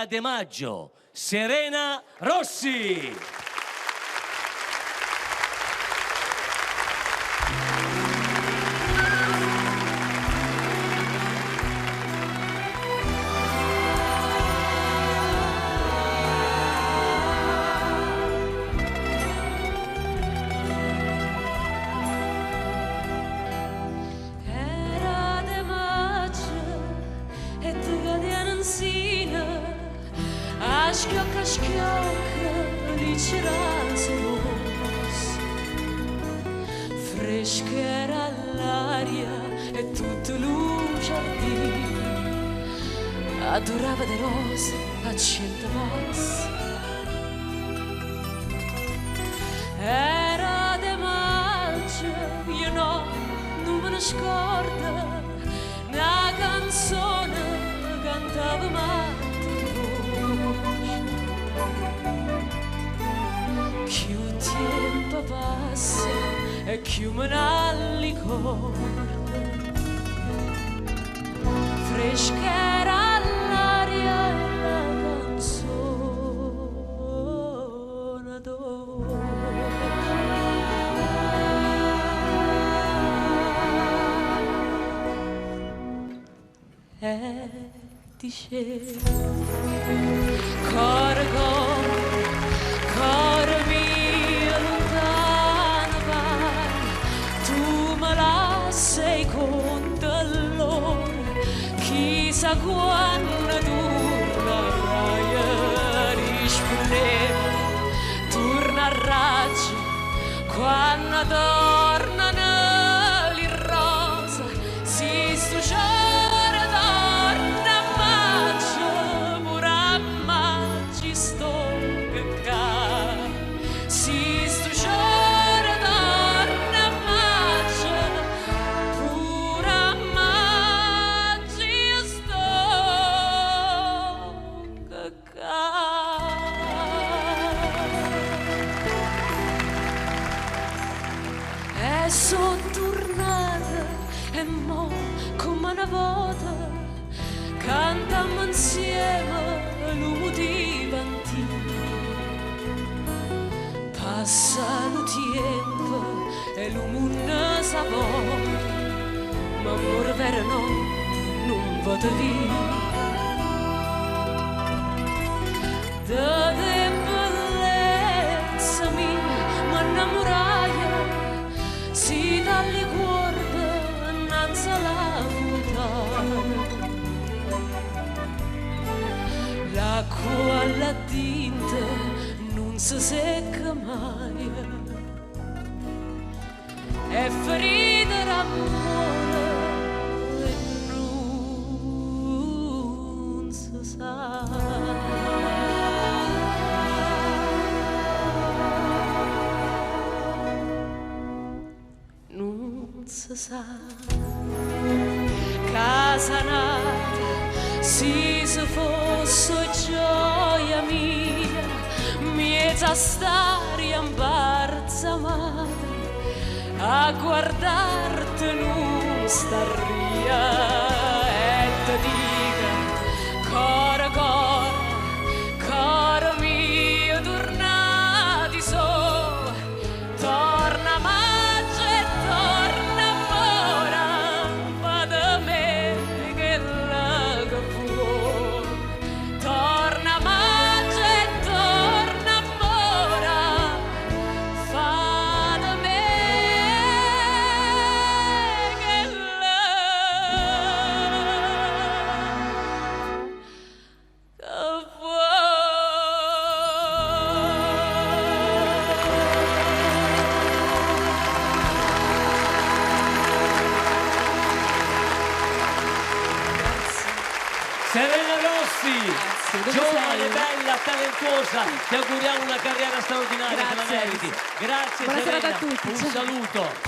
Via De Maggio, Serena Rossi. Schiocca, schiocca, liceranza fresca era l'aria e tutto il giardino adorava le rose a 100 volte. Era De Maggio, io no, non me ne scordo, una canzone cantava mai. Più tempo passa e più me ne ricordo, fresca era l'aria e la canzone d'oro. E dicevo, cuore, cuore mio lontano vai, tu me la sei con dolore, chissà quando tornerai a rispondere, torna a raggi quando tornano le rose, si sto giorno torna a maggio, pure a maggio sto. E sono tornata e mo come una volta cantammo insieme l'umotivo antico. Passa il tempo e l'umunna sapore, ma amore vero no, non vado via. Da te bellezza mia, ma innamoraia, si dalle corde innanzi alla fontana, l'acqua alla tinta non si secca mai, è ferita d'amore e non si sa. Non si sa, casa nata, si fosse gioia mia, miezza stare in barza madre, a guardarti non starria e ti dica, cora, cora mio, tornati so, torna mai. Serena Rossi, giovane, sei? bella, talentuosa, ti auguriamo una carriera straordinaria, te la meriti. Grazie Buona serata Serena, a tutti. un saluto.